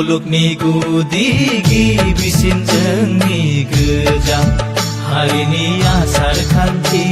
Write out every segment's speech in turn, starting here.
मुलुगनि गुदि गिबिसिन जोंनि गोजाम हारिनि आसार खान्थि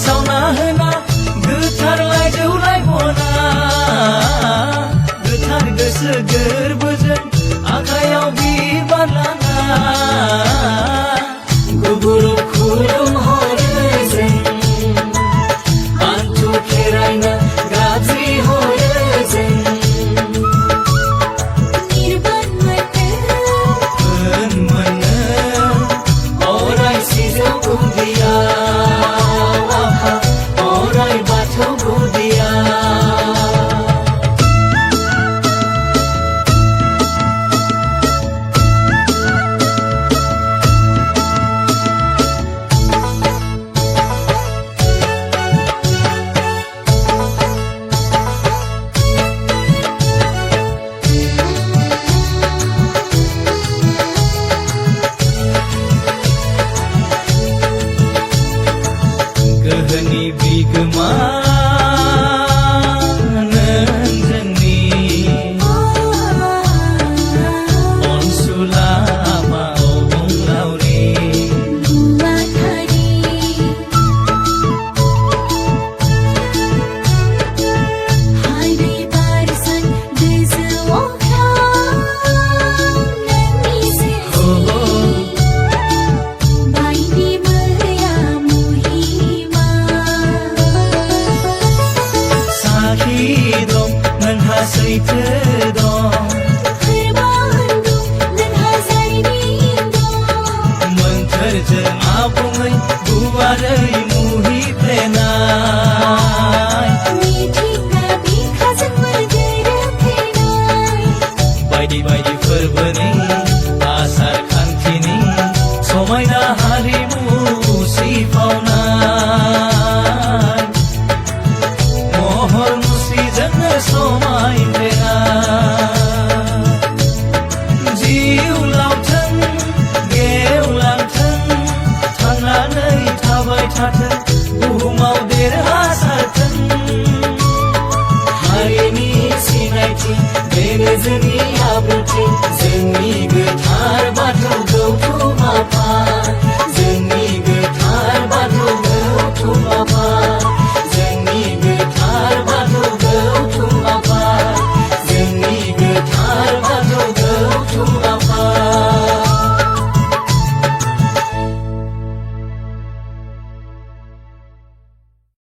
सावना होना गोथार लाइजौलाय बना गोथार गोसो गोरबोजों आखायाव बिबार लाना गुगुरुब खुलुमहरो जों आन्थु खेरायना गाबज्रिहरो जों मोनो अराय सिजौ गुदिया गोहोनि बिगोमा नों जोंनि अनसुला अबंलावरि हायदै बारसान गोजौआव नोंनि बायदि मैया मुहिमा साखि दं नोंहा सैथो दं नोंहा जारिमिन दं मोन्थोरजों आबुङै गुवारै मुहिफ्लेनाय मिथिंगा बिखाजोंबो गोरोबफ्लेनाय बायदि बायदि फोरबोनि आसार खान्थिनि समायना हारिमु सिफावनाय महर मुस्रिजोंनो समायफ्लेनाय जिउ लावथों गेवलांथों थांनानै थाबाय थाथों बुहुमाव देरहासारथों हारिनि सिनायथि बेनो जोंनि आब्रुथि जोंनि गोथार बाथौ गौथुम